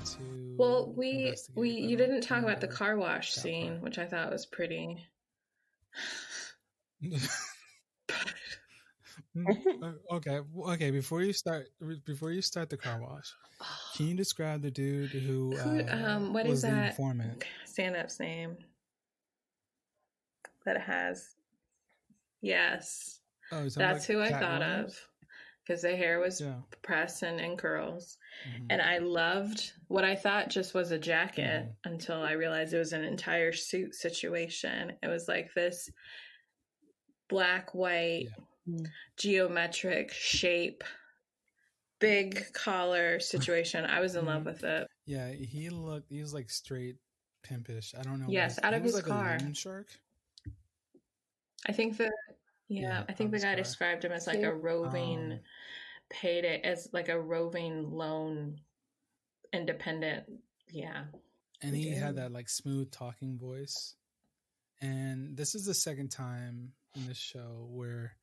to Well, you investigate. didn't talk about the car wash scene, which I thought was pretty. Okay. Before you start the car wash, can you describe the dude who what was is the that informant? Stand-up's name that it has? Yes, that's who I thought of, because the hair was pressed and in curls. Mm-hmm. And I loved what I thought just was a jacket until I realized it was an entire suit situation. It was like this black, white, geometric shape, big collar situation. I was in love with it. Yeah, he was like straight pimpish. I don't know. Yes, out of his car. A loan shark. I think the guy described him as like a roving payday, as like a roving loan independent. Yeah. And he had that like smooth talking voice. And this is the second time in this show where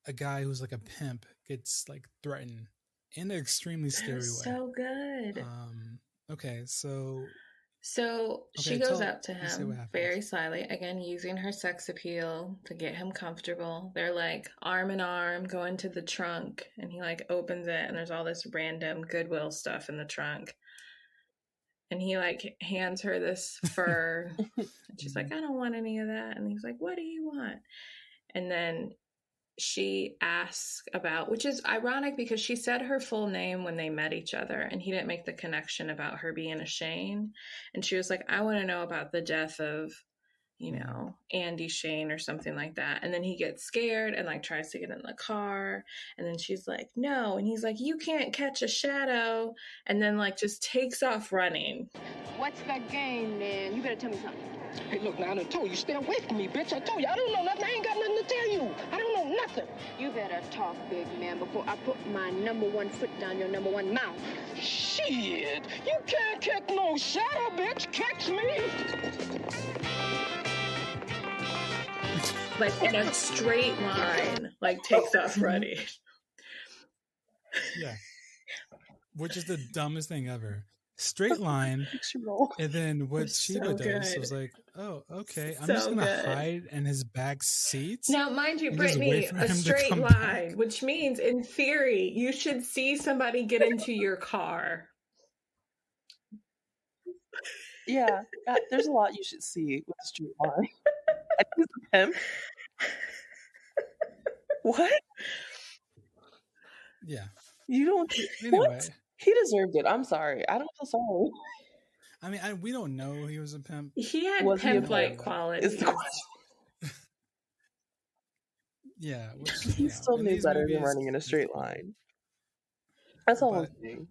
a guy who's like a pimp gets like threatened in an extremely scary way. So good. Okay, so she goes up to him very slyly, again using her sex appeal to get him comfortable. They're like arm in arm going to the trunk, and he like opens it and there's all this random Goodwill stuff in the trunk. And he like hands her this fur and she's like, I don't want any of that. And he's like, what do you want? And then she asks about, which is ironic because she said her full name when they met each other and he didn't make the connection about her being a Shane. And she was like, I want to know about the death of, Andy Shane or something like that. And then he gets scared and like tries to get in the car. And then she's like, no. And he's like, you can't catch a shadow. And then like just takes off running. What's the game, man? You better tell me something. Hey, look, now I done told you, stay away from me, bitch. I told you, I don't know nothing. I ain't got nothing to tell you. I don't know nothing. You better talk, big man, before I put my number one foot down your number one mouth. Shit, you can't catch no shadow, bitch. Catch me. Like in a straight line, like takes off running. Yeah. Which is the dumbest thing ever. Straight line, and then what Sheba does was like, oh, okay, I'm just going to hide in his back seats. Now, mind you, Brittany, a straight line, which means, in theory, you should see somebody get into your car. Yeah, there's a lot you should see with a straight line. I think it's a pimp. What? Yeah. You don't... Anyway. What? He deserved it. I'm sorry. I don't feel sorry. I mean, we don't know he was a pimp. He had pimp-like qualities. Yeah. He still knew better than running in a straight line. That's all I'm saying.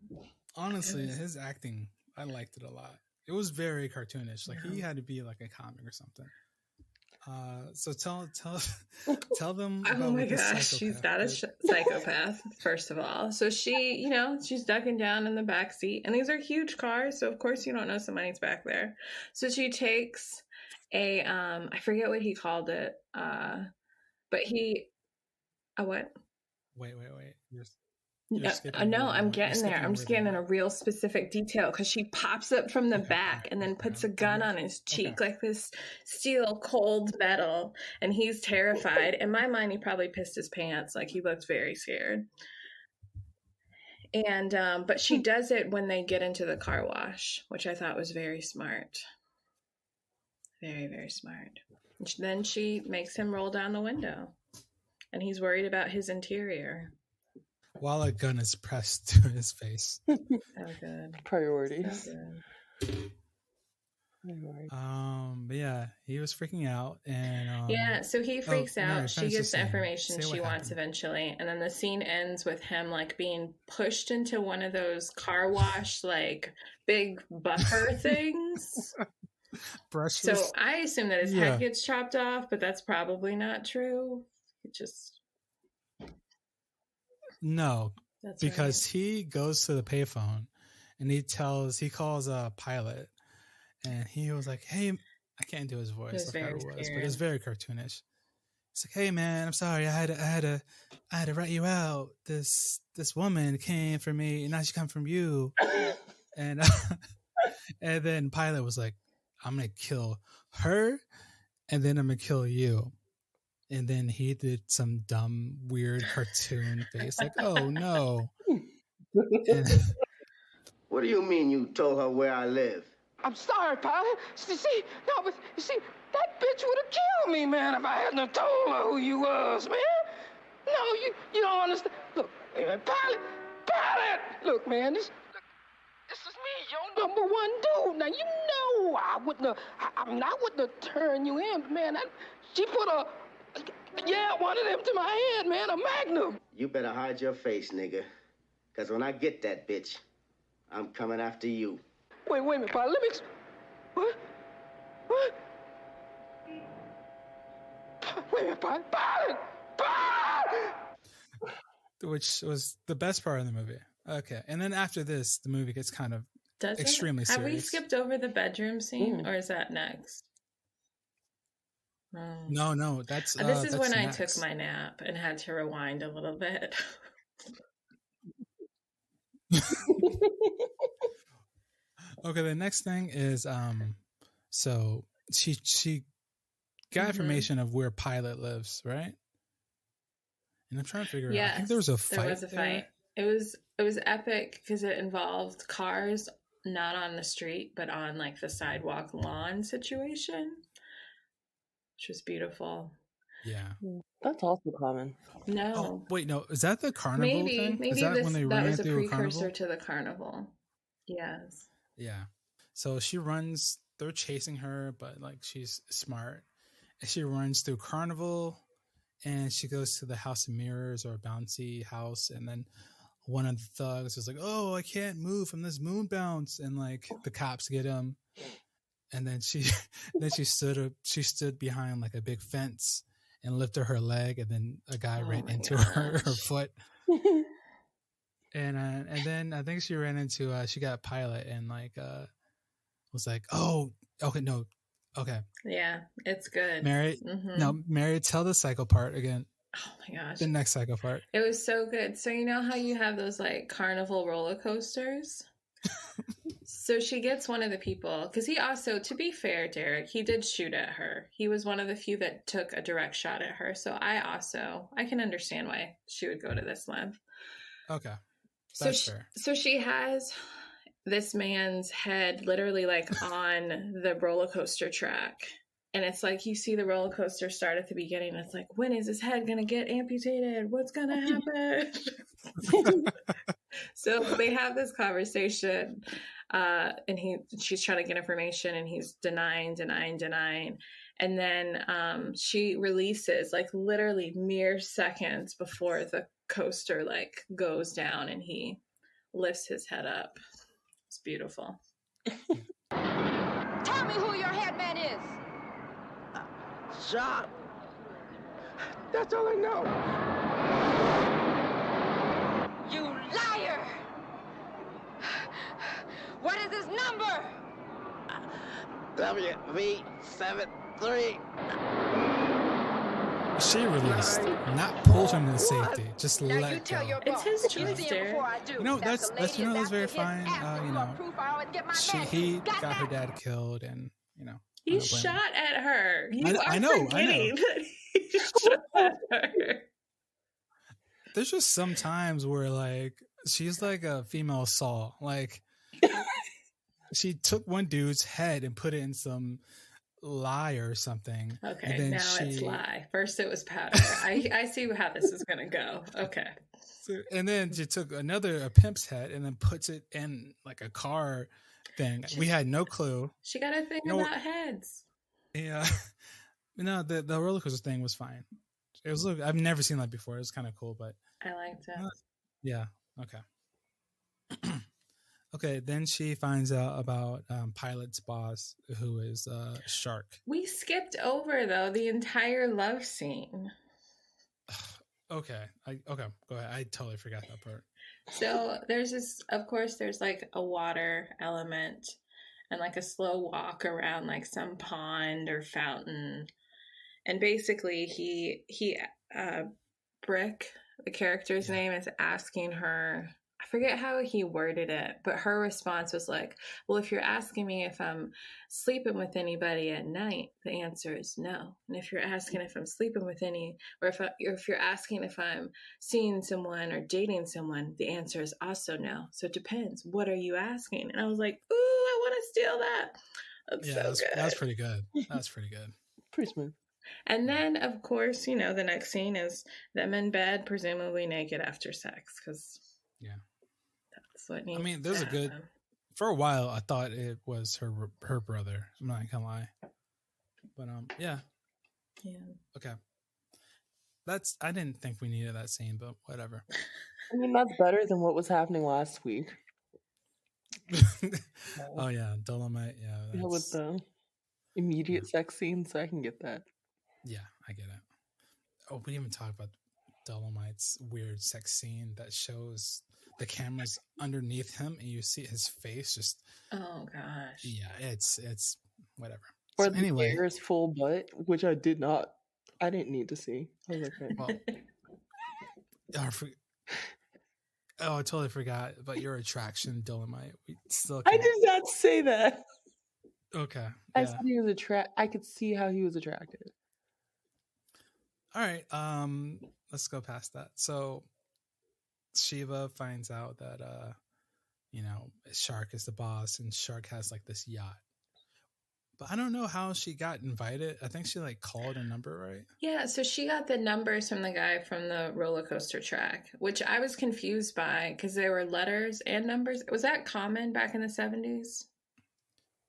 Honestly, his acting, I liked it a lot. It was very cartoonish. Like, he had to be like a comic or something. So tell them about oh my gosh, she's not a psychopath, first of all. So she, she's ducking down in the back seat, and these are huge cars, so of course you don't know somebody's back there. So she takes a I forget what he called it, but what? Wait. No, I'm getting there. I'm just getting in a real specific detail because she pops up from the back and then puts a gun on his cheek, like this steel cold metal, and he's terrified. In my mind, he probably pissed his pants. Like, he looked very scared. And but she does it when they get into the car wash, which I thought was very smart. Very, very smart. And then she makes him roll down the window, and he's worried about his interior. While a gun is pressed to his face. So good. Priorities. So good. But yeah, he was freaking out, and so he freaks out. She gets the information she wants eventually, and then the scene ends with him like being pushed into one of those car wash like big buffer things. Brushes. So I assume that his head gets chopped off, but that's probably not true. It just no, that's because he goes to the payphone and he calls a pilot, and he was like, "Hey," I can't do his voice, but it was very cartoonish. He's like, "Hey man, I'm sorry, I had to write you out. This woman came for me, and now she come from you." And and then Pilot was like, I'm gonna kill her, and then I'm gonna kill you. And then he did some dumb, weird cartoon face, like, oh no. And, what do you mean you told her where I live? I'm sorry, Pilot. But that bitch would have killed me, man, if I hadn't have told her who you was, man. No, you don't understand. Look, man, Pilot. Look, man, this is me, your number one dude. Now, you know I wouldn't have turned you in, man. She put one of them to my head, man, a Magnum. You better hide your face, nigga. Because when I get that bitch, I'm coming after you. Wait a minute, Pilot. Let me... What? Wait a minute, Pilot! Which was the best part of the movie. Okay. And then after this, the movie gets kind of extremely serious. Have we skipped over the bedroom scene, or is that next? No, that's this is when next. I took my nap and had to rewind a little bit. Okay, the next thing is so she got information of where Pilot lives, right? And I'm trying to figure out. I think there was a fight. There was a fight. It was epic because it involved cars not on the street but on like the sidewalk lawn situation, which was beautiful. Yeah, that's also common. No, oh, wait, no, is that the carnival thing? Maybe is that when they that ran was a through precursor to the carnival. Yes. Yeah. So she runs. They're chasing her, but like she's smart, and she runs through carnival, and she goes to the House of Mirrors or bouncy house, and then one of the thugs is like, "Oh, I can't move from this moon bounce," and like the cops get him, and then she stood behind like a big fence and lifted her leg, and then a guy ran into her foot. And then I think she ran into she got Pilot and like was like, oh, okay, no, okay, yeah, it's good. Mary, no, Mary, tell the psycho part again. Oh my gosh, the next psycho part. It was so good. So you know how you have those like carnival roller coasters. So she gets one of the people, because he also, to be fair, Deric, he did shoot at her. He was one of the few that took a direct shot at her. So I can understand why she would go to this length. Okay. That's fair. So she has this man's head literally like on the roller coaster track. And it's like you see the roller coaster start at the beginning. It's like, when is his head going to get amputated? What's going to happen? So they have this conversation and she's trying to get information and he's denying. And then she releases like literally mere seconds before the coaster like goes down and he lifts his head up. It's beautiful. Tell me who your head man is. Shot. That's all I know. You liar! What is his number? WV73. She released, not pulled him to safety, just now let go. It's his choice, Deric. You know, that's very fine. He got her dad killed, and you know. He shot at her. I know. That he shot at her. There's just some times where like she's like a female Saul. Like she took one dude's head and put it in some lye or something. Okay, and then now it's lye. First it was powder. I see how this is gonna go. Okay. So, and then she took a pimp's head and then puts it in like a car thing. We had no clue. She got a thing about heads. Yeah. No, the roller coaster thing was fine. It was I've never seen that before. It was kind of cool, but I liked it. Yeah. Okay. Okay. Then she finds out about Pilot's boss, who is Shark. We skipped over though the entire love scene. Okay. Go ahead. I totally forgot that part. So there's like a water element and like a slow walk around like some pond or fountain. And basically he Brick, the character's name, is asking her I forget how he worded it, but her response was like, well, if you're asking me if I'm sleeping with anybody at night, the answer is no. And if you're asking if I'm sleeping with or if you're asking if I'm seeing someone or dating someone, the answer is also no. So it depends. What are you asking? And I was like, ooh, I want to steal that. That's pretty good. That's pretty good. Pretty smooth. And then, of course, the next scene is them in bed, presumably naked after sex, because that's what needs. I mean, there's a good. For a while, I thought it was her brother. I'm not gonna lie, but yeah. Okay, I didn't think we needed that scene, but whatever. I mean, that's better than what was happening last week. Oh yeah, Dolomite. Yeah, with the immediate sex scene, so I can get that. Yeah, I get it. Oh, we didn't even talk about Dolomite's weird sex scene that shows the camera's underneath him and you see his face just. Oh gosh. Yeah, it's whatever. Or so anyway, there's full butt, which I didn't need to see. I was like, well, I totally forgot about your attraction, Dolomite. I did not say that. Okay. I said he was I could see how he was attracted. All right. Let's go past that. So Sheba finds out that Shark is the boss and Shark has like this yacht. But I don't know how she got invited. I think she like called a number, right? Yeah, so she got the numbers from the guy from the roller coaster track, which I was confused by because there were letters and numbers. Was that common back in the 70s?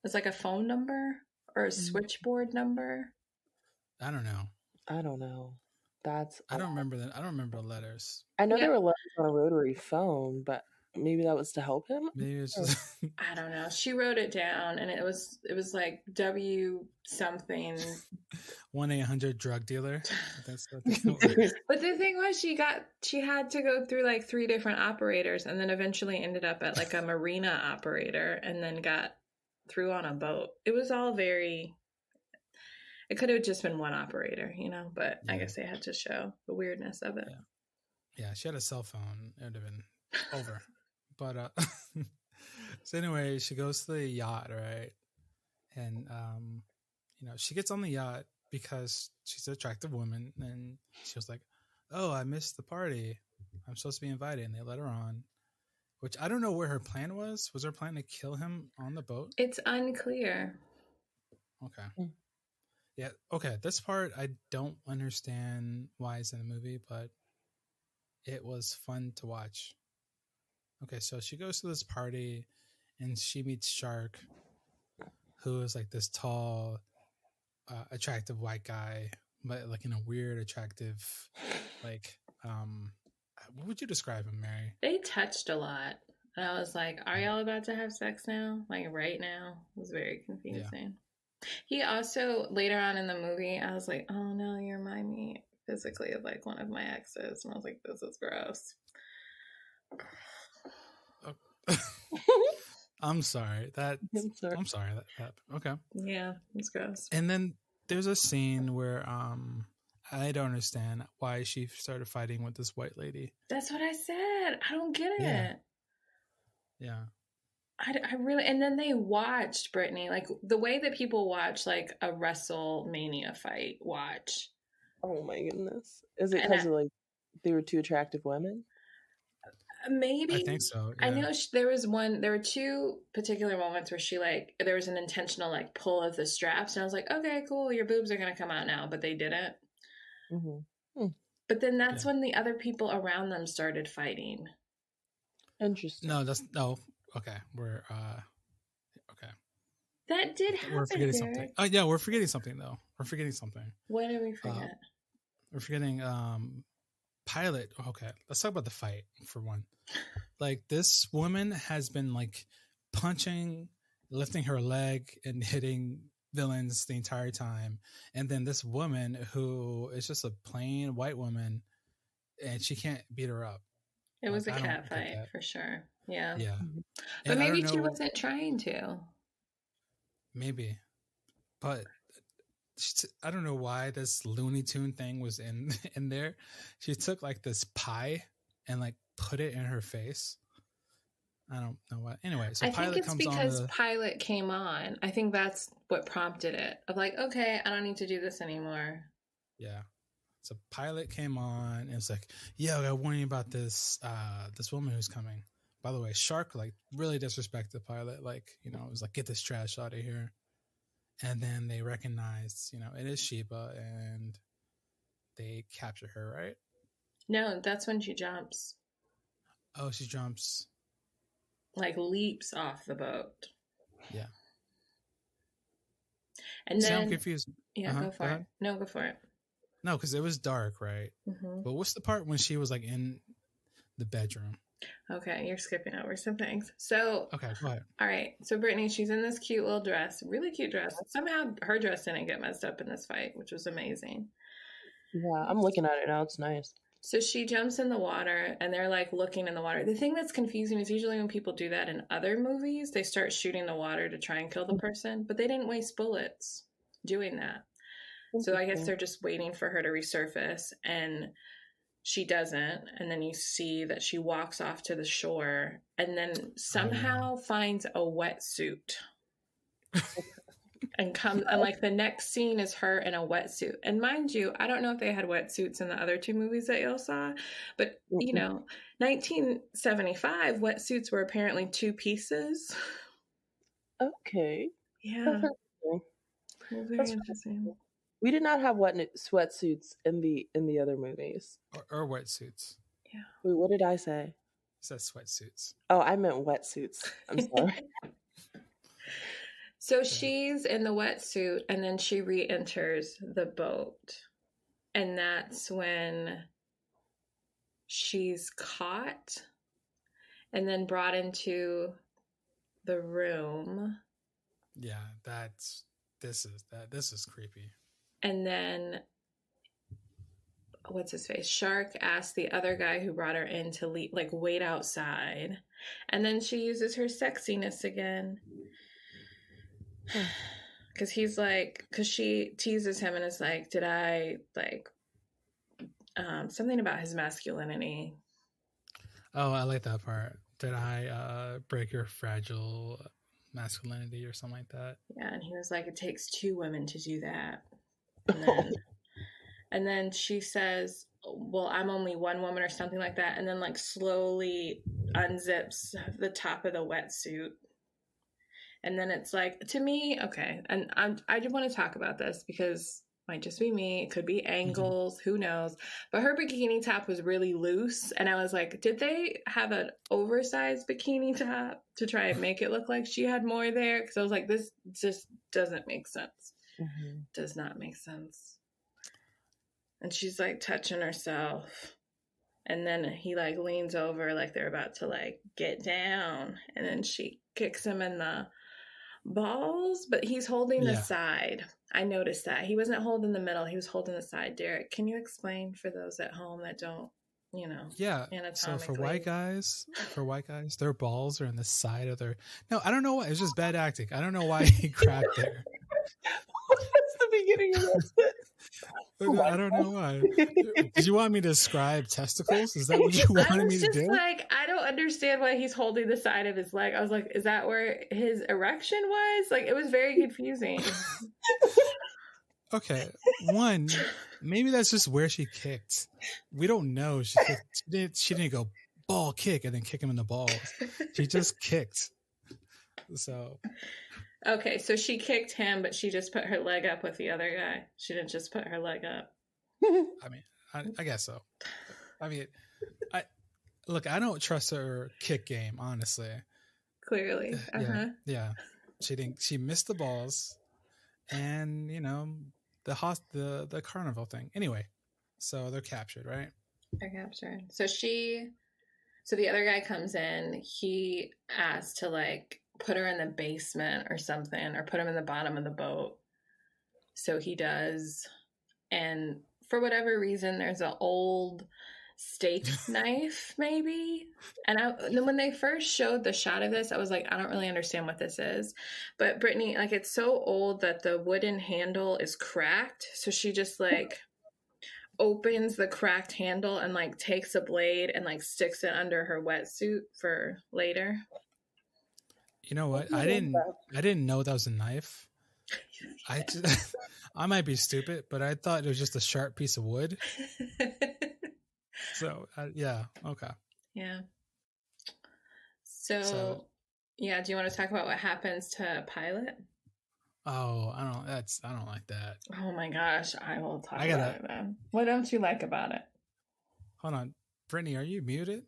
It's like a phone number or a switchboard number? I don't know. I don't know. I don't remember that. I don't remember the letters. I know there were letters on a rotary phone, but maybe that was to help him. Maybe it's just I don't know. She wrote it down, and it was like W something. 1-800 drug dealer. That's what But the thing was, she had to go through like 3 different operators, and then eventually ended up at like a marina operator, and then got through on a boat. It was all very. It could have just been one operator, but I guess they had to show the weirdness of it. Yeah, she had a cell phone. It would have been over. But so anyway, she goes to the yacht, right? And she gets on the yacht because she's an attractive woman, and she was like, "Oh, I missed the party. I'm supposed to be invited," and they let her on. Which I don't know where her plan was. Was her plan to kill him on the boat? It's unclear. Okay. Yeah. Okay. This part I don't understand why it's in the movie, but it was fun to watch. Okay, so she goes to this party and she meets Shark, who is like this tall, attractive white guy, but like in a weird, attractive, like, what would you describe him, Mary? They touched a lot. And I was like, are y'all about to have sex now? Like right now? It was very confusing. Yeah. He also, later on in the movie, I was like, oh no, you remind me physically of like one of my exes. And I was like, this is gross. I'm sorry. I'm sorry that happened. Okay. Yeah, it's gross. And then there's a scene where I don't understand why she started fighting with this white lady. That's what I said. I don't get it. Yeah. I really, and then they watched Brittany, like the way that people watch like a WrestleMania fight watch. Oh my goodness. Is it because of like they were two attractive women? Maybe. I think so. Yeah. I know there were 2 particular moments where there was an intentional like pull of the straps, and I was like, okay, cool, your boobs are going to come out now, but they didn't. Mm-hmm. But then that's when the other people around them started fighting. Interesting. No. Okay. We're, okay. That did happen. We're forgetting something. Oh yeah, we're forgetting something though. We're forgetting something. What did we forget? We're forgetting, Pilot. Okay, let's talk about the fight for one. Like this woman has been like punching, lifting her leg and hitting villains the entire time. And then this woman who is just a plain white woman and she can't beat her up. It was a cat fight for sure. Yeah. Yeah. But maybe she wasn't trying to. Maybe. But I don't know why this Looney Tune thing was in there. She took like this pie and like put it in her face. I don't know why. Anyway, so I think it's because Pilot came on. I think that's what prompted it. Of like, okay, I don't need to do this anymore. Yeah. So Pilot came on and it's like, yeah, I got to warn you about this this woman who's coming. By the way, Shark like really disrespected the Pilot. Like, you know, it was like, get this trash out of here. And then they recognized, you know, it is Sheba and they capture her, right? No, that's when she jumps. Oh, she jumps. Like leaps off the boat. Yeah. And then I'm confused. Yeah, go for it. No, go for it. No, because it was dark, right? Mm-hmm. But what's the part when she was like in the bedroom? Okay, you're skipping over some things. So okay, go ahead. All right. So Brittany, she's in this cute little dress, really cute dress. Somehow her dress didn't get messed up in this fight, which was amazing. Yeah, I'm looking at it now. It's nice. So she jumps in the water and they're like looking in the water. The thing that's confusing is usually when people do that in other movies, they start shooting the water to try and kill the person, but they didn't waste bullets doing that. So I guess they're just waiting for her to resurface and she doesn't. And then you see that she walks off to the shore and then somehow finds a wetsuit. And like the next scene is her in a wetsuit. And mind you, I don't know if they had wetsuits in the other two movies that y'all saw, but you know, 1975 wetsuits were apparently 2 pieces. Okay. Yeah. Very interesting. We did not have sweatsuits in the other movies. Or wetsuits. Yeah. Wait, what did I say? It says sweatsuits. Oh, I meant wetsuits. I'm sorry. So she's in the wetsuit and then she re-enters the boat. And that's when she's caught and then brought into the room. Yeah, this is creepy. And then what's his face? Shark asked the other guy who brought her in to wait outside. And then she uses her sexiness again. Because she teases him and is like, did I something about his masculinity. Oh, I like that part. Did I break your fragile masculinity or something like that? Yeah, and he was like, it takes 2 women to do that. And then she says, well, I'm only one woman or something like that. And then slowly unzips the top of the wetsuit. And then it's like, to me, okay. And I just want to talk about this because it might just be me. It could be angles, who knows. But her bikini top was really loose. And I was like, did they have an oversized bikini top to try and make it look like she had more there? Because I was like, this just doesn't make sense. Mm-hmm. Does not make sense. And she's touching herself. And then he leans over they're about to get down. And then she kicks him in the balls, but he's holding the side. I noticed that. He wasn't holding the middle. He was holding the side. Deric, can you explain for those at home that don't, Yeah. So for white guys, their balls are in the side of their... No, I don't know why. It's just bad acting. I don't know why he grabbed there. That's the beginning of it. I don't know why. Did you want me to describe testicles? Is that what you wanted me to do? I don't understand why he's holding the side of his leg. I was like, is that where his erection was? It was very confusing. Okay. One, maybe that's just where she kicked. We don't know. She didn't go ball kick and then kick him in the balls. She just kicked. So... Okay, so she kicked him, but she just put her leg up with the other guy. She didn't just put her leg up. I mean, I guess so. I mean, I don't trust her kick game, honestly. Clearly. Uh-huh. Yeah. She missed the balls and, the carnival thing. Anyway, so they're captured, right? They're captured. So the other guy comes in. He asks to put her in the basement or something, or put him in the bottom of the boat. So he does. And for whatever reason, there's an old steak knife, maybe. And when they first showed the shot of this, I was like, I don't really understand what this is. But Brittany, it's so old that the wooden handle is cracked. So she just opens the cracked handle and like takes a blade and like sticks it under her wetsuit for later. You know what? I didn't know that was a knife. I might be stupid, but I thought it was just a sharp piece of wood. So yeah, okay. Yeah. So yeah, do you want to talk about what happens to Pilot? Oh, I don't like that. Oh my gosh, I will talk about it then. What don't you like about it? Hold on. Brittany, are you muted?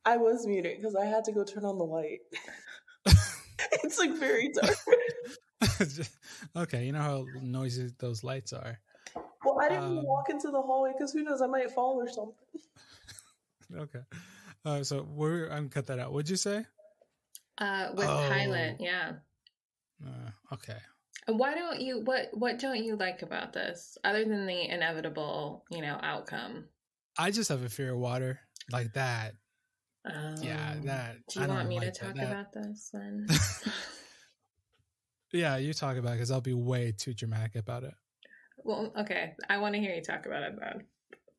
I was muted because I had to go turn on the light. It's like very dark. Okay, you know how noisy those lights are. Well, I didn't even walk into the hallway because who knows, I might fall or something. Okay. So I'm gonna cut that out. What'd you say? With Pilot, yeah. Okay. And why don't you? What don't you like about this, other than the inevitable, outcome? I just have a fear of water like that. Yeah, that. Do you want me to talk about this then? Yeah, you talk about it because I'll be way too dramatic about it. Well, okay. I want to hear you talk about it then.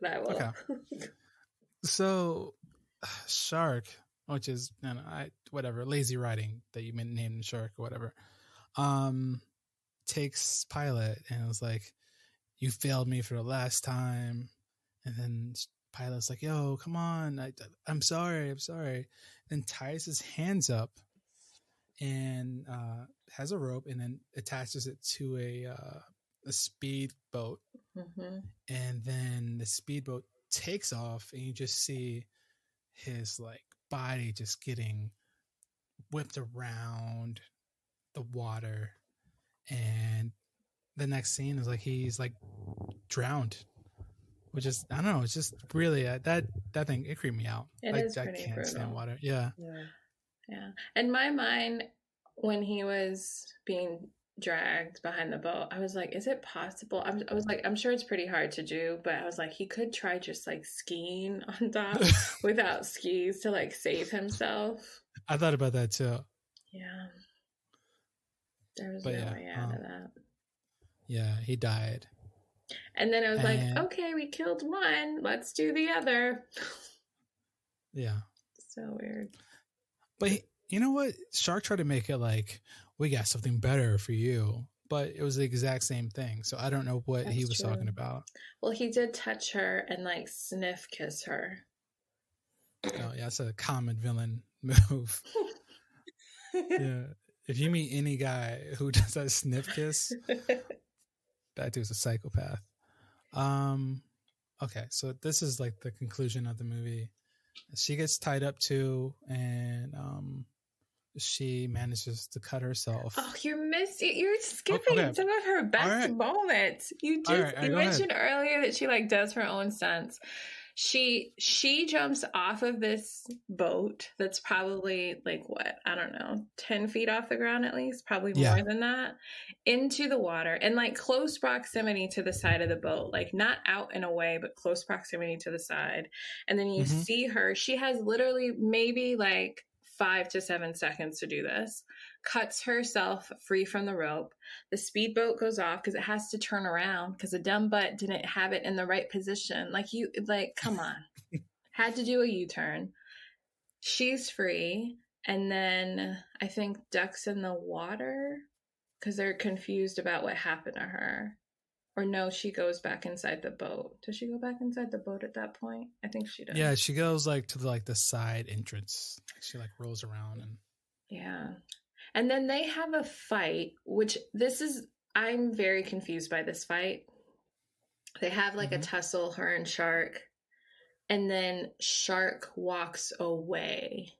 That will. Okay. So, Shark, which is whatever lazy writing that you named Shark or whatever, takes Pilot and was like, "You failed me for the last time," and then Pilot's like, "Yo, come on, I'm sorry," and ties his hands up and has a rope and then attaches it to a speedboat, and then the speedboat takes off, and you just see his like body just getting whipped around the water, and the next scene is like he's like drowned. Which is, I don't know, it's just really, that thing, it creeped me out. It is pretty I can't brutal. stand water. Yeah. In my mind, when he was being dragged behind the boat, I was like, is it possible? I was like, I'm sure it's pretty hard to do, but I was like, he could try just like skiing on top without skis to like save himself. I thought about that too. Yeah. There was no way out of that. Yeah, he died. And then I was like, okay, we killed one. Let's do the other. Yeah. So weird. But you know what? Shark tried to make it like, we got something better for you. But it was the exact same thing. So I don't know what he was talking about. Well, he did touch her and like sniff kiss her. Oh, yeah. That's a common villain move. Yeah. If you meet any guy who does that sniff kiss, that dude's a psychopath. Okay, so this is like the conclusion of the movie. She gets tied up too, and she manages to cut herself. Oh, you're skipping some of her best moments. You mentioned earlier that she like does her own stunts. She jumps off of this boat that's probably like what, I don't know, 10 feet off the ground at least, probably more than that, into the water and like close proximity to the side of the boat, like not out and away, but close proximity to the side. And then you see her, she has literally maybe like 5 to 7 seconds to do this, cuts herself free from the rope. The speedboat goes off because it has to turn around because the dumb butt didn't have it in the right position. Come on. Had to do a U-turn. She's free. And then I think ducks in the water because they're confused about what happened to her. Or no, she goes back inside the boat. Does she go back inside the boat at that point? I think she does. Yeah, she goes like to the side entrance. She like rolls around and and then they have a fight, which I'm very confused by this fight. They have like a tussle, her and Shark, and then Shark walks away.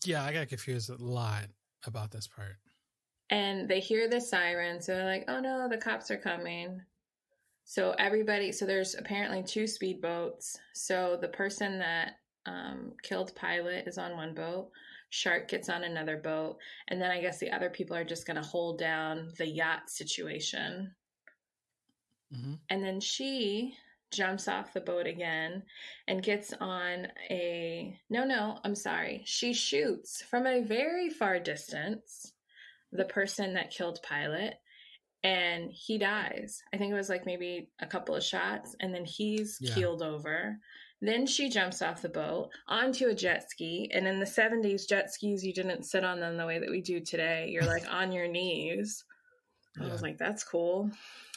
Yeah, I got confused a lot about this part. And they hear the sirens, so they're like, oh no, the cops are coming. So there's apparently 2 speedboats. So the person that killed Pilot is on one boat. Shark gets on another boat. And then I guess the other people are just going to hold down the yacht situation. And then she jumps off the boat again and gets on she shoots from a very far distance the person that killed Pilot and he dies. I think it was like maybe a couple of shots, and then he's keeled over. Then she jumps off the boat onto a jet ski. And in the 70s, jet skis, you didn't sit on them the way that we do today. You're like on your knees. I was like, that's cool.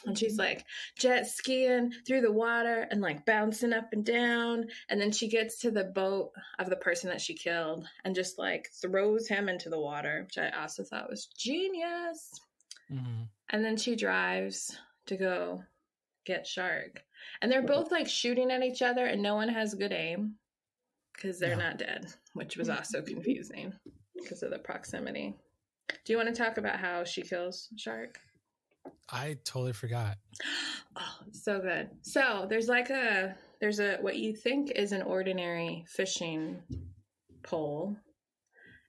And she's like jet skiing through the water and like bouncing up and down. And then she gets to the boat of the person that she killed and just like throws him into the water, which I also thought was genius. Mm-hmm. And then she drives to go get Shark. And they're both like shooting at each other and no one has good aim because they're not dead, which was also confusing because of the proximity. Do you want to talk about how she kills Shark? I totally forgot. Oh, so good. So there's a what you think is an ordinary fishing pole,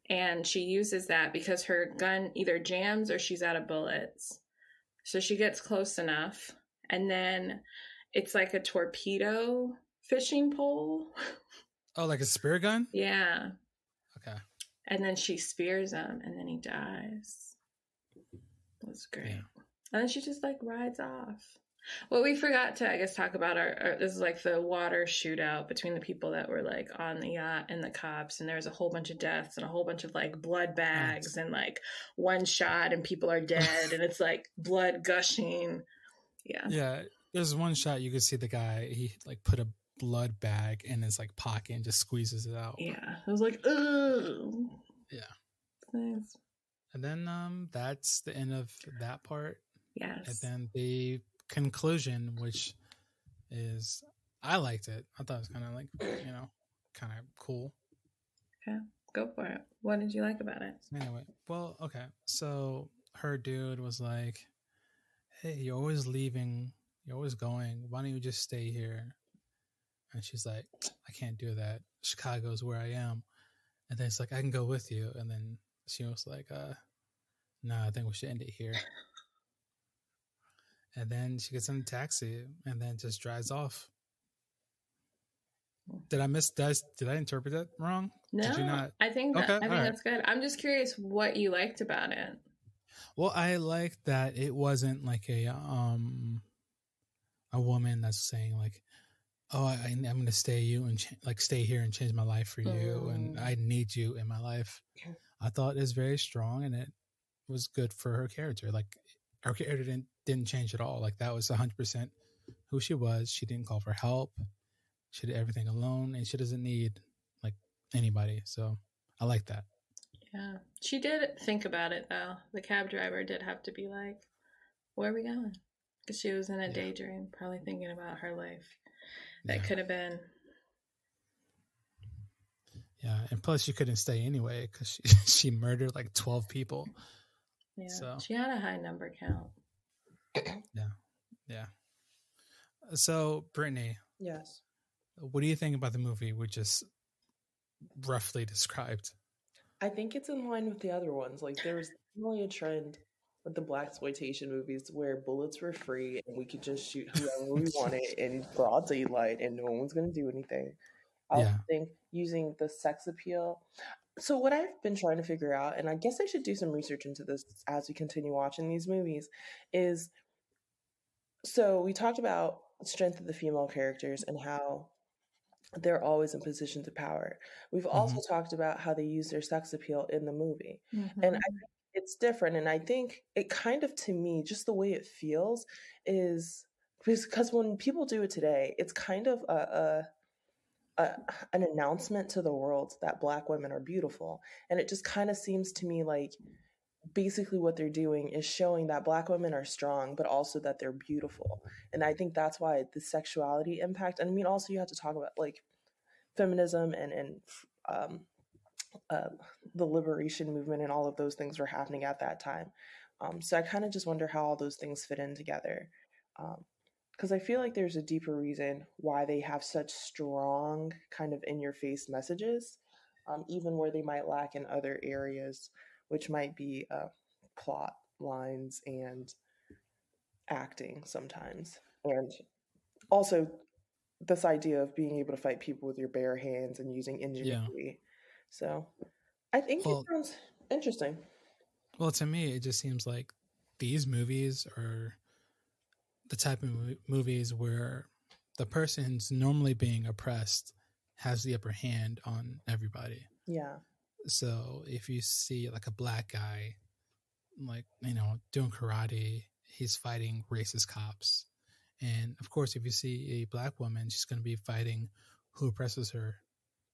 and she uses that because her gun either jams or she's out of bullets. So she gets close enough, and then it's like a torpedo fishing pole. Oh, like a spear gun? Yeah. Okay. And then she spears him, and then he dies. It was great. Yeah. And then she just like rides off. What we forgot to, I guess, talk about this is like the water shootout between the people that were like on the yacht and the cops. And there was a whole bunch of deaths and a whole bunch of like blood bags and like one shot and people are dead and it's like blood gushing. Yeah. Yeah. There's one shot you could see the guy, he like put a blood bag in his like pocket and just squeezes it out. Yeah. I was like, ugh. Yeah. Nice. And then that's the end of that part. Yes. And then the conclusion, which is, I liked it. I thought it was kind of like, kind of cool. Okay, go for it. What did you like about it? Anyway, well, okay. So her dude was like, hey, you're always leaving. You're always going. Why don't you just stay here? And she's like, I can't do that. Chicago's where I am. And then it's like, I can go with you. And then she was like, no, I think we should end it here. And then she gets in a taxi and then just drives off. Did I interpret that wrong? No, did you not? I think that's good. I'm just curious what you liked about it. Well, I liked that it wasn't like a woman that's saying like, oh, I'm going to stay here and change my life for you. And I need you in my life. I thought it was very strong and it was good for her character. Like her character didn't change at all. Like that was 100% who she was. She didn't call for help. She did everything alone and she doesn't need like anybody. So I like that. Yeah. She did think about it though. The cab driver did have to be like, where are we going? Because she was in a daydream, probably thinking about her life. That could have been. Yeah. And plus she couldn't stay anyway because she murdered like 12 people. Yeah. So she had a high number count. Yeah. So, Brittany. Yes. What do you think about the movie we just roughly described? I think it's in line with the other ones. Like there was definitely a trend with the blaxploitation movies where bullets were free and we could just shoot whoever we wanted in broad daylight and no one was going to do anything. I think using the sex appeal. So what I've been trying to figure out, and I guess I should do some research into this as we continue watching these movies, is so we talked about the strength of the female characters and how they're always in positions of power. We've also talked about how they use their sex appeal in the movie. And I think it's different. And I think it kind of, to me, just the way it feels is because when people do it today, it's kind of an announcement to the world that Black women are beautiful. And it just kind of seems to me like basically what they're doing is showing that Black women are strong, but also that they're beautiful. And I think that's why the sexuality impact, and I mean, also you have to talk about like feminism and the liberation movement and all of those things were happening at that time. So I kind of just wonder how all those things fit in together. Because I feel like there's a deeper reason why they have such strong kind of in-your-face messages, even where they might lack in other areas, which might be plot lines and acting sometimes. And also this idea of being able to fight people with your bare hands and using ingenuity. Yeah. So I think it sounds interesting. Well, to me, it just seems like these movies are the type of movies where the person who's normally being oppressed has the upper hand on everybody. Yeah. So if you see like a black guy, like, you know, doing karate, he's fighting racist cops. And of course, if you see a black woman, she's going to be fighting who oppresses her,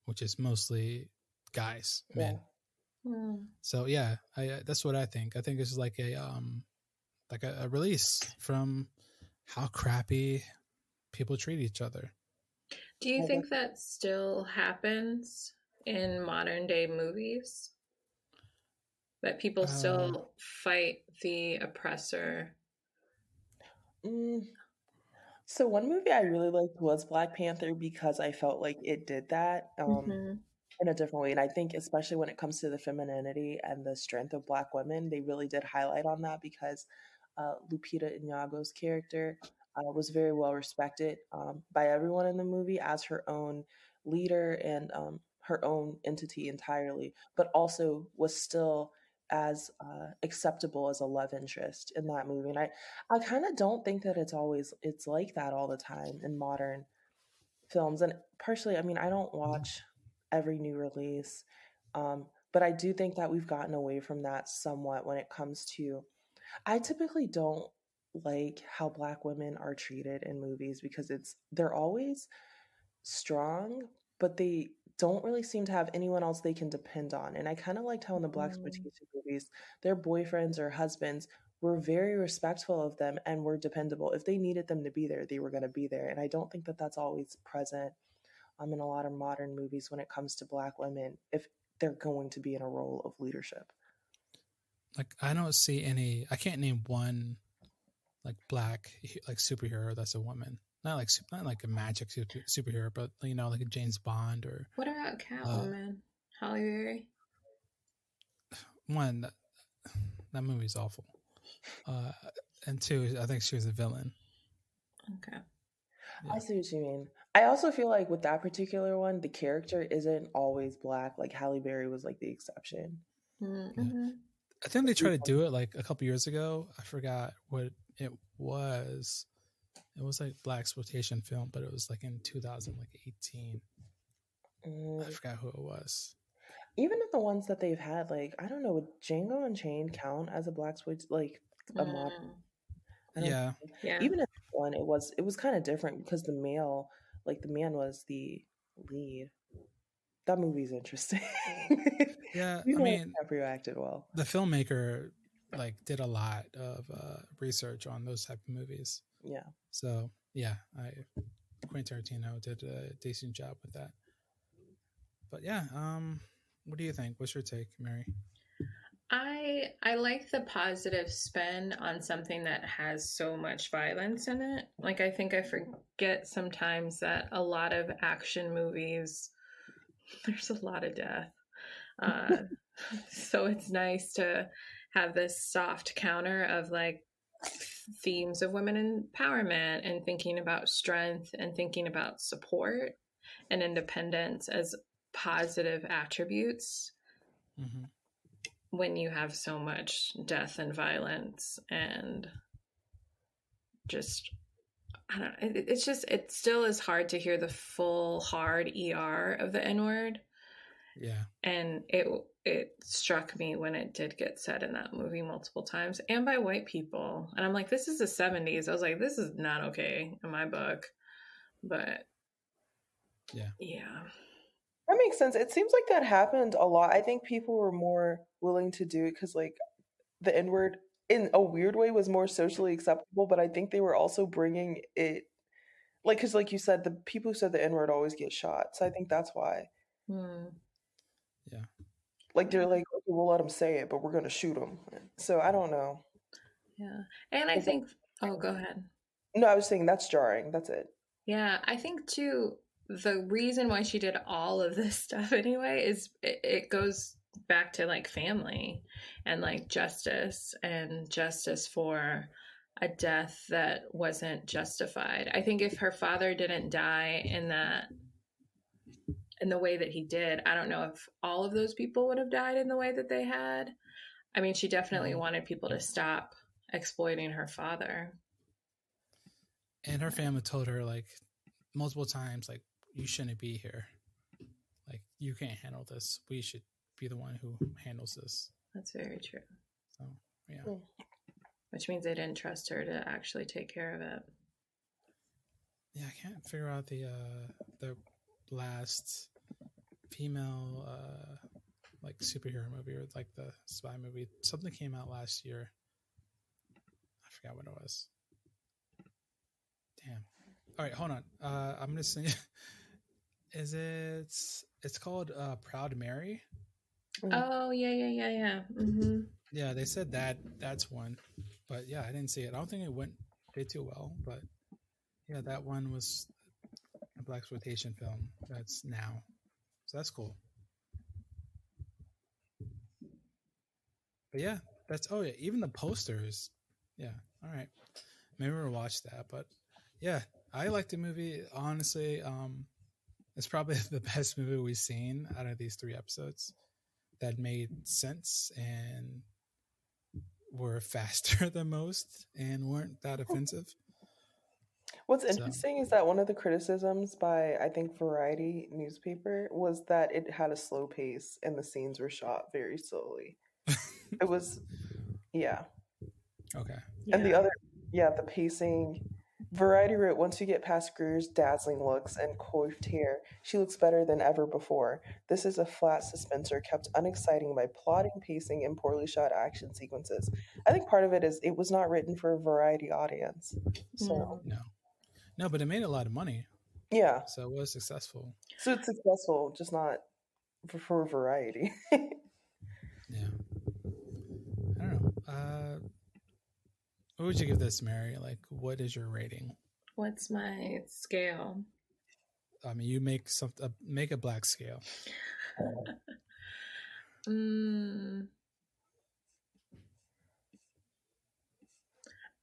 which is mostly guys, men. So yeah, that's what I think. I think this is like a release from how crappy people treat each other. Do you think that still happens in modern day movies? That people still fight the oppressor? So one movie I really liked was Black Panther because I felt like it did that in a different way. And I think especially when it comes to the femininity and the strength of Black women, they really did highlight on that because Lupita Nyong'o's character was very well respected by everyone in the movie as her own leader and her own entity entirely, but also was still as acceptable as a love interest in that movie. And I kind of don't think that it's like that all the time in modern films. And partially, I mean, I don't watch every new release, but I do think that we've gotten away from that somewhat when it comes to, I typically don't like how Black women are treated in movies because they're always strong, but they don't really seem to have anyone else they can depend on. And I kind of liked how in the Blaxploitation movies, their boyfriends or husbands were very respectful of them and were dependable. If they needed them to be there, they were going to be there. And I don't think that that's always present in a lot of modern movies when it comes to Black women, if they're going to be in a role of leadership. Like, I don't see I can't name one like Black like superhero that's a woman. Not like a magic superhero, but, you know, like a James Bond or. What about Catwoman? Halle Berry? One, that movie's awful. And two, I think she was a villain. Okay. Yeah. I see what you mean. I also feel like with that particular one, the character isn't always Black. Like Halle Berry was like the exception. Mm-hmm. Yeah. I think they tried to do it like a couple years ago. I forgot what it was. It was like Blaxploitation film, but it was like in 2018. I forgot who it was. Even in the ones that they've had, like, I don't know, would Django Unchained count as a Blaxploitation, like a modern? Yeah. Even in that one, it was kind of different because the man was the lead. That movie's interesting. Yeah, I mean, DiCaprio acted well. The filmmaker like did a lot of research on those type of movies. Yeah. So yeah, Quentin Tarantino did a decent job with that. But yeah, what do you think? What's your take, Mary? I like the positive spin on something that has so much violence in it. Like, I think I forget sometimes that a lot of action movies, there's a lot of death. So it's nice to have this soft counter of like themes of women empowerment and thinking about strength and thinking about support and independence as positive attributes. Mm-hmm. When you have so much death and violence and just, I don't know, it still is hard to hear the full hard ER of the N-word. Yeah. And it struck me when it did get said in that movie multiple times and by white people. And I'm like, this is the 70s. I was like, this is not okay in my book. But yeah. That makes sense. It seems like that happened a lot. I think people were more willing to do it because, like, the N-word in a weird way was more socially acceptable, but I think they were also bringing it, like, because like you said, the people who said the N-word always get shot. So I think that's why. Yeah. Like, they're like, okay, we'll let them say it, but we're going to shoot them. So I don't know. Yeah. And I think, go ahead. No, I was saying that's jarring. That's it. Yeah. I think too, the reason why she did all of this stuff anyway is it goes back to like family and like justice for a death that wasn't justified. I think if her father didn't die in the way that he did, I don't know if all of those people would have died in the way that they had. I mean, she definitely wanted people to stop exploiting her father. And her family told her like multiple times, like, you shouldn't be here. Like, you can't handle this. We should be the one who handles this. That's very true. So, yeah. Which means they didn't trust her to actually take care of it. Yeah, I can't figure out the last female like superhero movie or like the spy movie. Something came out last year. I forgot what it was. Damn. All right, hold on. I'm gonna sing. It's called Proud Mary? Oh yeah. Mm-hmm. Yeah, they said that's one, but yeah, I didn't see it. I don't think it did too well, but yeah, that one was a blaxploitation film that's now, so that's cool. But yeah, even the posters. Yeah, all right, maybe we'll watch that. But yeah, I like the movie. Honestly, it's probably the best movie we've seen out of these 3 episodes that made sense and were faster than most and weren't that offensive. What's interesting is that one of the criticisms by, I think, Variety newspaper was that it had a slow pace and the scenes were shot very slowly. It was, yeah. Okay. And the pacing. Variety wrote, once you get past Grier's dazzling looks and coiffed hair, she looks better than ever before. This is a flat suspenser kept unexciting by plotting, pacing, and poorly shot action sequences. I think part of it is it was not written for a Variety audience. So No, but it made a lot of money. Yeah. So it was successful. So it's successful, just not for Variety. Yeah. I don't know. What would you give this, Mary? Like, what is your rating? What's my scale? I mean, you make a black scale.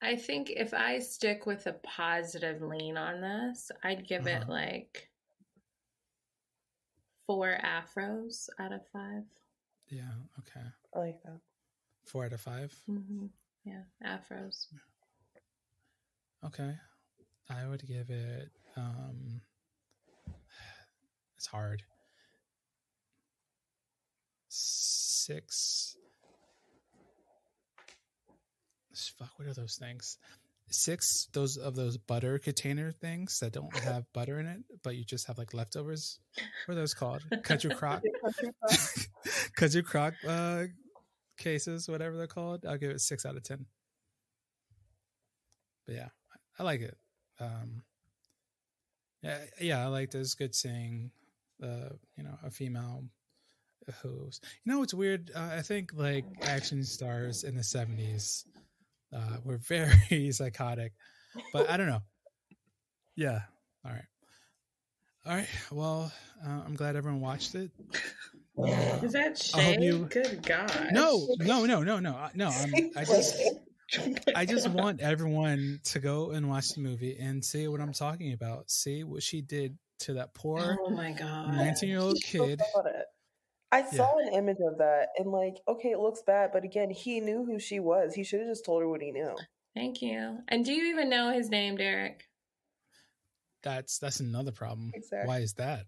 I think if I stick with a positive lean on this, I'd give it like 4 afros out of 5. Yeah, okay. I like that. 4 out of 5? Mm-hmm. Yeah, afros. Okay. I would give it, it's hard. 6. Fuck, what are those things? 6 of those butter container things that don't have butter in it, but you just have like leftovers. What are those called? Country crock. Country crock cases, whatever they're called. I'll give it 6 out of 10. But yeah, I like it. Yeah, I like this. Good seeing, a female who's, what's weird. I think like action stars in the 70s were very psychotic, but I don't know. Yeah. All right. Well, I'm glad everyone watched it. Is that shade? Good God. No. I just want everyone to go and watch the movie and see what I'm talking about. See what she did to that poor 19-year-old kid. I saw an image of that and like, okay, it looks bad, but again, he knew who she was. He should have just told her what he knew. Thank you. And do you even know his name, Deric? That's another problem. Exactly. Why is that?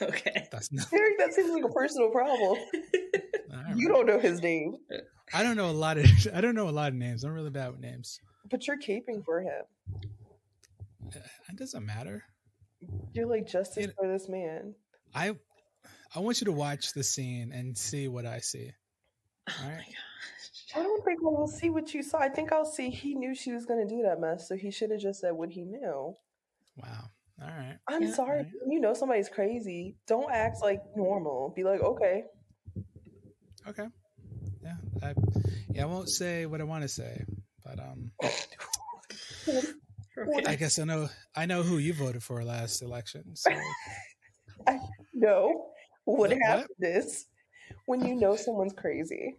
Okay. Deric, that seems like a personal problem. You don't know his name. I don't know a lot of names. I'm really bad with names. But you're caping for him. It doesn't matter. You're like justice for this man. I want you to watch the scene and see what I see. All right? My gosh. I don't think I will see what you saw. I think I'll see he knew she was going to do that mess, so he should have just said what he knew. Wow. All right. I'm sorry. Right. When you know somebody's crazy, don't act like normal. Be like, okay. Okay. Yeah. I won't say what I want to say, but I guess I know who you voted for last election. So I know what happened is when you know someone's crazy.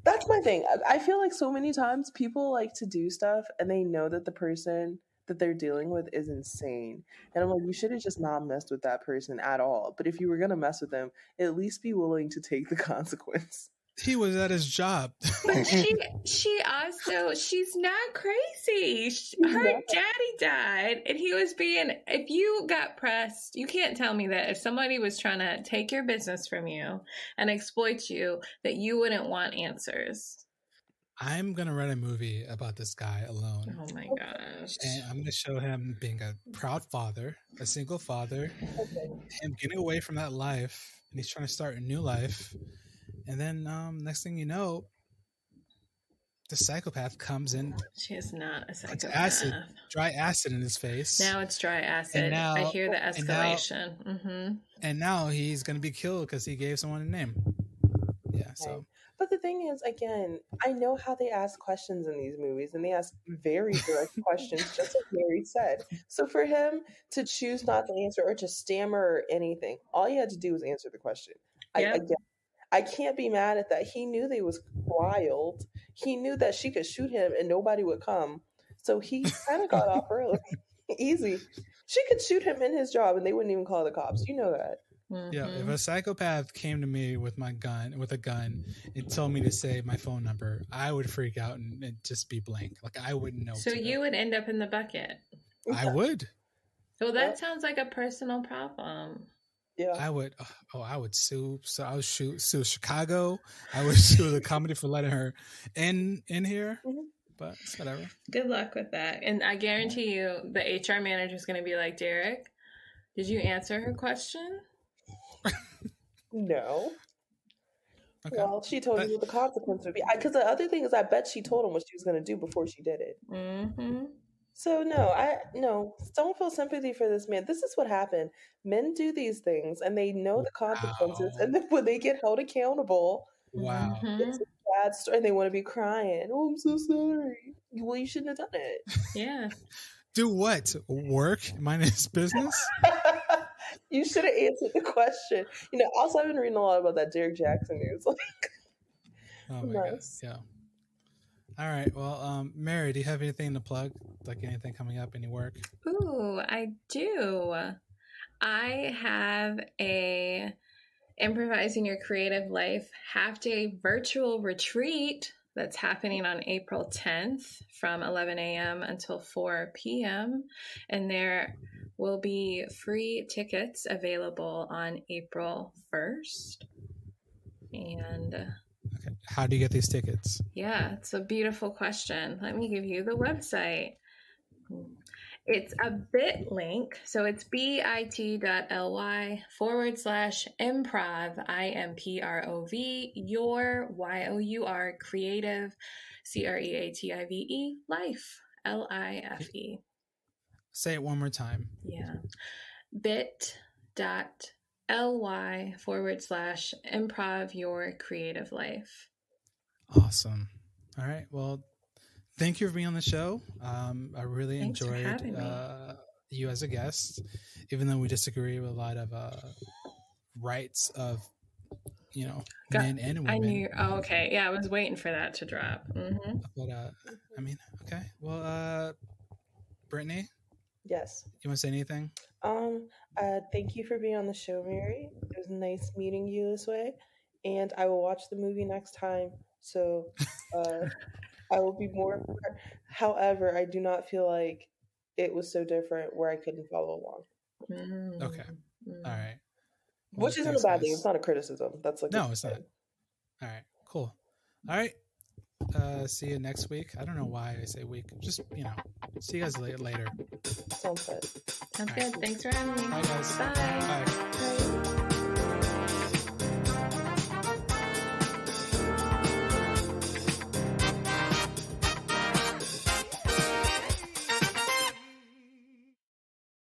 That's my thing. I feel like so many times people like to do stuff and they know that the person that they're dealing with is insane. And I'm like, you should have just not messed with that person at all. But if you were going to mess with them, at least be willing to take the consequence. He was at his job. But she also, she's not crazy. Her daddy died, and he was being, if you got pressed, you can't tell me that if somebody was trying to take your business from you and exploit you, that you wouldn't want answers. I'm going to write a movie about this guy alone. Oh my gosh. And I'm going to show him being a proud father, a single father, him getting away from that life, and he's trying to start a new life. And then next thing you know, the psychopath comes in. She is not a psychopath. Dry acid in his face. Now it's dry acid. Now, I hear the escalation. And now he's going to be killed because he gave someone a name. Yeah, so... But the thing is, again, I know how they ask questions in these movies, and they ask very direct questions, just like Mary said. So for him to choose not to answer or to stammer or anything, all he had to do was answer the question. Yep. I can't be mad at that. He knew they was wild. He knew that she could shoot him and nobody would come. So he kind of got off early. Easy. She could shoot him in his job and they wouldn't even call the cops. You know that. Mm-hmm. Yeah, if a psychopath came to me with a gun and told me to say my phone number, I would freak out and just be blank. Like I wouldn't know. So you would end up in the bucket. I would. So that sounds like a personal problem. Yeah, I would. I would sue. So I would sue Chicago. I would sue the comedy for letting her in here. Mm-hmm. But it's whatever. Good luck with that. And I guarantee you, the HR manager is going to be like, Deric, did you answer her question? No. Okay. Well, she told you what the consequence would be. Because the other thing is, I bet she told him what she was going to do before she did it. Mm-hmm. So no, don't feel sympathy for this man. This is what happened. Men do these things, and they know the consequences. Wow. And then when they get held accountable, wow, it's a bad story, and they want to be crying. Oh, I'm so sorry. Well, you shouldn't have done it. Yeah. Do what? Work? Mind his business? You should have answered the question. Also, I've been reading a lot about that Derek Jackson news. Oh my God. Yeah. All right. Well, Mary, do you have anything to plug? Like anything coming up? Any work? Ooh, I do. I have a Improvising Your Creative Life half-day virtual retreat that's happening on April 10th from 11 a.m. until 4 p.m. And there will be free tickets available on April 1st. And okay, how do you get these tickets? Yeah, it's a beautiful question. Let me give you the website. It's a bit link. So it's bit.ly/improv, IMPROV, your YOUR creative, CREATIVE, life, LIFE. Say it one more time. Yeah. bit.ly/improv your creative life. Awesome. All right. Well, thank you for being on the show. I really enjoyed you as a guest, even though we disagree with a lot of rights of, men and women. I knew. Oh, okay. Yeah, I was waiting for that to drop. Mm-hmm. But, okay. Well, Brittany? Yes. You want to say anything? Thank you for being on the show, Mary. It was nice meeting you this way. And I will watch the movie next time. So, I will be more. However, I do not feel like it was so different where I couldn't follow along. Mm-hmm. Okay. All right. Well, which isn't a bad thing. It's not a criticism. That's like no, it's not. All right. Cool. All right. See you next week. I don't know why I say week. Just see you guys later. Sounds good. Sounds good. Thanks for having me. Bye, guys. Bye. Bye.